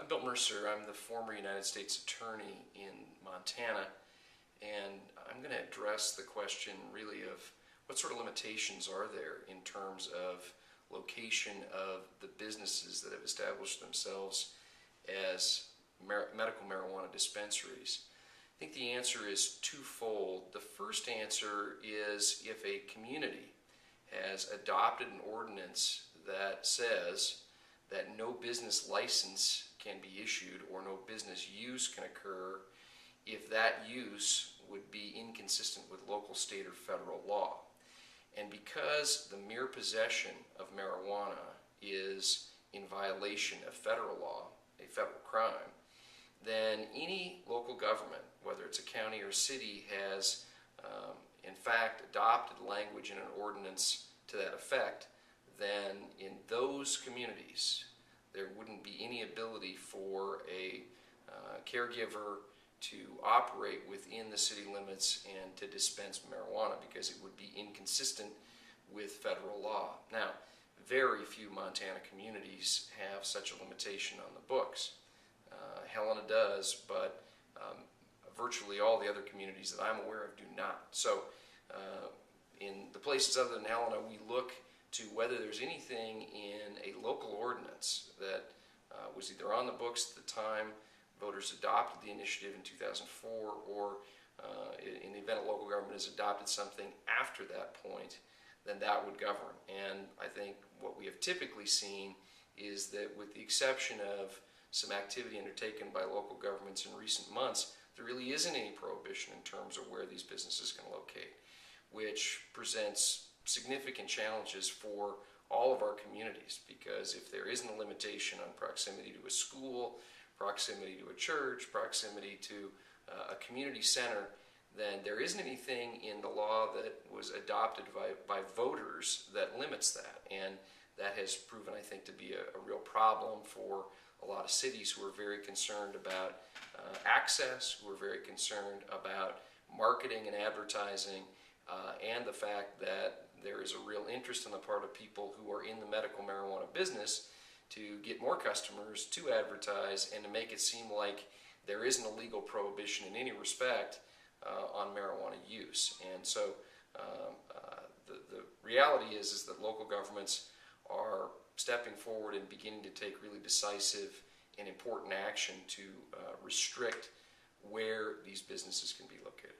I'm Bill Mercer. I'm the former United States Attorney in Montana, and I'm going to address the question really of what sort of limitations are there in terms of location of the businesses that have established themselves as medical marijuana dispensaries. I think the answer is twofold. The first answer is if a community has adopted an ordinance that says that no business license can be issued or no business use can occur if that use would be inconsistent with local, state, or federal law. And because the mere possession of marijuana is in violation of federal law, a federal crime, then any local government, whether it's a county or city, has in fact adopted language in an ordinance to that effect, then in those communities there wouldn't be any ability for a caregiver to operate within the city limits and to dispense marijuana because it would be inconsistent with federal law. Now, very few Montana communities have such a limitation on the books. Helena does, but virtually all the other communities that I'm aware of do not. So in the places other than Helena, we look to whether there's anything in a local ordinance that was either on the books at the time voters adopted the initiative in 2004, or in the event a local government has adopted something after that point, then that would govern. And I think what we have typically seen is that, with the exception of some activity undertaken by local governments in recent months, there really isn't any prohibition in terms of where these businesses can locate, which presents significant challenges for all of our communities, because if there isn't a limitation on proximity to a school, proximity to a church, proximity to a community center, then there isn't anything in the law that was adopted by voters that limits that. And that has proven, I think, to be a real problem for a lot of cities who are very concerned about access, who are very concerned about marketing and advertising, and the fact that there is a real interest on the part of people who are in the medical marijuana business to get more customers to advertise and to make it seem like there isn't a legal prohibition in any respect on marijuana use. And so the reality is that local governments are stepping forward and beginning to take really decisive and important action to restrict where these businesses can be located.